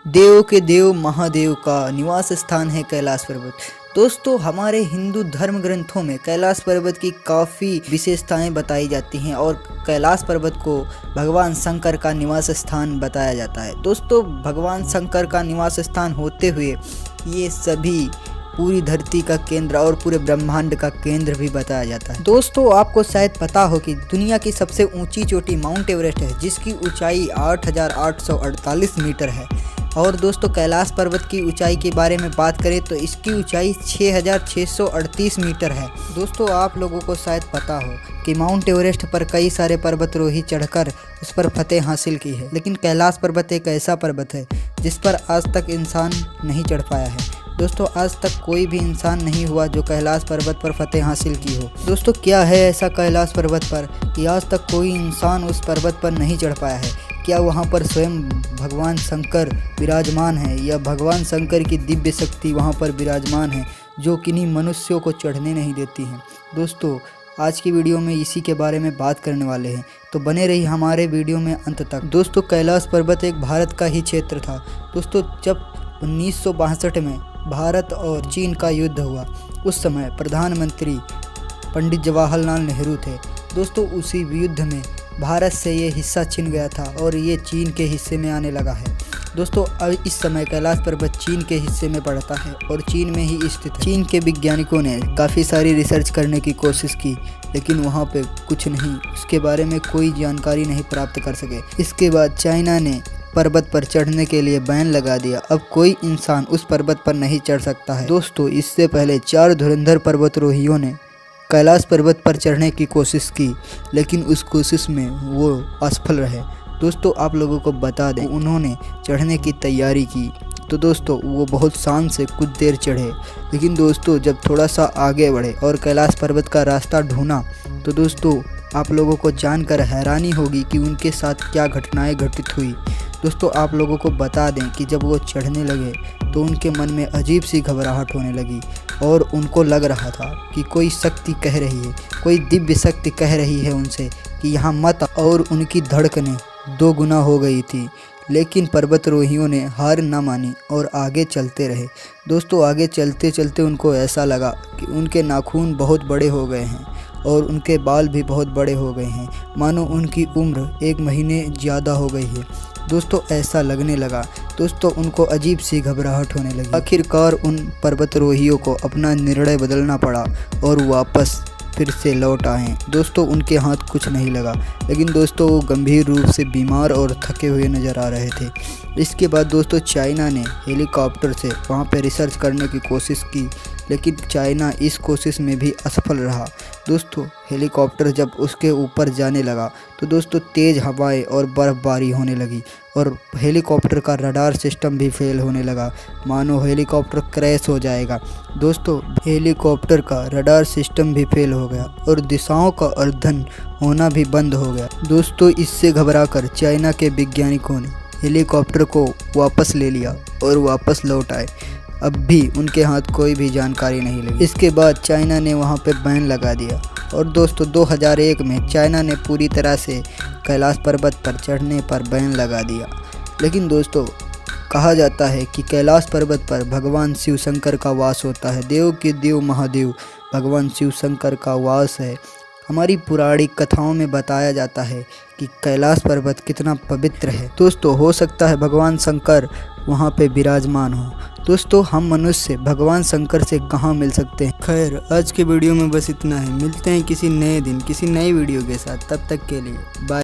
देव के देव महादेव का निवास स्थान है कैलाश पर्वत। दोस्तों, हमारे हिंदू धर्म ग्रंथों में कैलाश पर्वत की काफ़ी विशेषताएं बताई जाती हैं और कैलाश पर्वत को भगवान शंकर का निवास स्थान बताया जाता है। दोस्तों, भगवान शंकर का निवास स्थान होते हुए ये सभी पूरी धरती का केंद्र और पूरे ब्रह्मांड का केंद्र भी बताया जाता है। दोस्तों, आपको शायद पता हो कि दुनिया की सबसे ऊंची चोटी माउंट एवरेस्ट है, जिसकी ऊंचाई 8,848 मीटर है। और दोस्तों, कैलाश पर्वत की ऊंचाई के बारे में बात करें तो इसकी ऊंचाई 6,638 मीटर है। दोस्तों, आप लोगों को शायद पता हो कि माउंट एवरेस्ट पर कई सारे पर्वतारोही चढ़कर उस पर फतेह हासिल की है, लेकिन कैलाश पर्वत एक ऐसा पर्वत है जिस पर आज तक इंसान नहीं चढ़ पाया है। दोस्तों, आज तक कोई भी इंसान नहीं हुआ जो कैलाश पर्वत पर फतेह हासिल की हो। दोस्तों, क्या है ऐसा कैलाश पर्वत पर कि आज तक कोई इंसान उस पर्वत पर नहीं चढ़ पाया है? क्या वहाँ पर स्वयं भगवान शंकर विराजमान है या भगवान शंकर की दिव्य शक्ति वहाँ पर विराजमान है जो किन्हीं मनुष्यों को चढ़ने नहीं देती हैं? दोस्तों, आज की वीडियो में इसी के बारे में बात करने वाले हैं, तो बने रही हमारे वीडियो में अंत तक। दोस्तों, कैलाश पर्वत एक भारत का ही क्षेत्र था। दोस्तों, जब 1962 में भारत और चीन का युद्ध हुआ, उस समय प्रधानमंत्री पंडित जवाहरलाल नेहरू थे। दोस्तों, उसी युद्ध में भारत से ये हिस्सा छिन गया था और ये चीन के हिस्से में आने लगा है। दोस्तों, अब इस समय कैलाश पर्वत चीन के हिस्से में पड़ता है और चीन में ही स्थित है। चीन के वैज्ञानिकों ने काफ़ी सारी रिसर्च करने की कोशिश की, लेकिन वहाँ पे कुछ नहीं, उसके बारे में कोई जानकारी नहीं प्राप्त कर सके। इसके बाद चाइना ने पर्वत पर चढ़ने के लिए बैन लगा दिया। अब कोई इंसान उस पर्वत पर नहीं चढ़ सकता है। दोस्तों, इससे पहले 4 धुरंधर पर्वतारोहियों ने कैलाश पर्वत पर चढ़ने की कोशिश की, लेकिन उस कोशिश में वो असफल रहे। दोस्तों, आप लोगों को बता दें, उन्होंने चढ़ने की तैयारी की तो दोस्तों वो बहुत शान से कुछ देर चढ़े, लेकिन दोस्तों जब थोड़ा सा आगे बढ़े और कैलाश पर्वत का रास्ता ढूंढा तो दोस्तों आप लोगों को जानकर हैरानी होगी कि उनके साथ क्या घटनाएं घटित हुई। दोस्तों, आप लोगों को बता दें कि जब वो चढ़ने लगे तो उनके मन में अजीब सी घबराहट होने लगी और उनको लग रहा था कि कोई शक्ति कह रही है, कोई दिव्य शक्ति कह रही है उनसे कि यहाँ मत, और उनकी धड़कनें 2 गुना हो गई थी। लेकिन पर्वतारोहियों ने हार न मानी और आगे चलते रहे। दोस्तों, आगे चलते चलते उनको ऐसा लगा कि उनके नाखून बहुत बड़े हो गए हैं और उनके बाल भी बहुत बड़े हो गए हैं, मानो उनकी उम्र 1 महीने ज़्यादा हो गई है। दोस्तों, ऐसा लगने लगा। दोस्तों, उनको अजीब सी घबराहट होने लगी। आखिरकार उन पर्वतारोहियों को अपना निर्णय बदलना पड़ा और वापस फिर से लौट आए। दोस्तों, उनके हाथ कुछ नहीं लगा, लेकिन दोस्तों वो गंभीर रूप से बीमार और थके हुए नज़र आ रहे थे। इसके बाद दोस्तों चाइना ने हेलीकॉप्टर से वहाँ पर रिसर्च करने की कोशिश की, लेकिन चाइना इस कोशिश में भी असफल रहा। दोस्तों, हेलीकॉप्टर जब उसके ऊपर जाने लगा तो दोस्तों तेज़ हवाएं और बर्फ़बारी होने लगी और हेलीकॉप्टर का रडार सिस्टम भी फेल होने लगा, मानो हेलीकॉप्टर क्रैश हो जाएगा। दोस्तों, हेलीकॉप्टर का रडार सिस्टम भी फेल हो गया और दिशाओं का अध्ययन होना भी बंद हो गया। दोस्तों, इससे घबराकर चाइना के वैज्ञानिकों ने हेलीकॉप्टर को वापस ले लिया और वापस लौट आए। अब भी उनके हाथ कोई भी जानकारी नहीं लगी। इसके बाद चाइना ने वहाँ पे बैन लगा दिया और दोस्तों 2001 में चाइना ने पूरी तरह से कैलाश पर्वत पर चढ़ने पर बैन लगा दिया। लेकिन दोस्तों, कहा जाता है कि कैलाश पर्वत पर भगवान शिव शंकर का वास होता है। देव के देव महादेव भगवान शिव शंकर का वास है। हमारी पौराणिक कथाओं में बताया जाता है कि कैलाश पर्वत कितना पवित्र है। दोस्तों, हो सकता है भगवान शंकर वहाँ पे विराजमान हो। दोस्तों, हम मनुष्य भगवान शंकर से कहाँ मिल सकते हैं। खैर, आज के वीडियो में बस इतना है। मिलते हैं किसी नए दिन किसी नई वीडियो के साथ। तब तक के लिए बाय।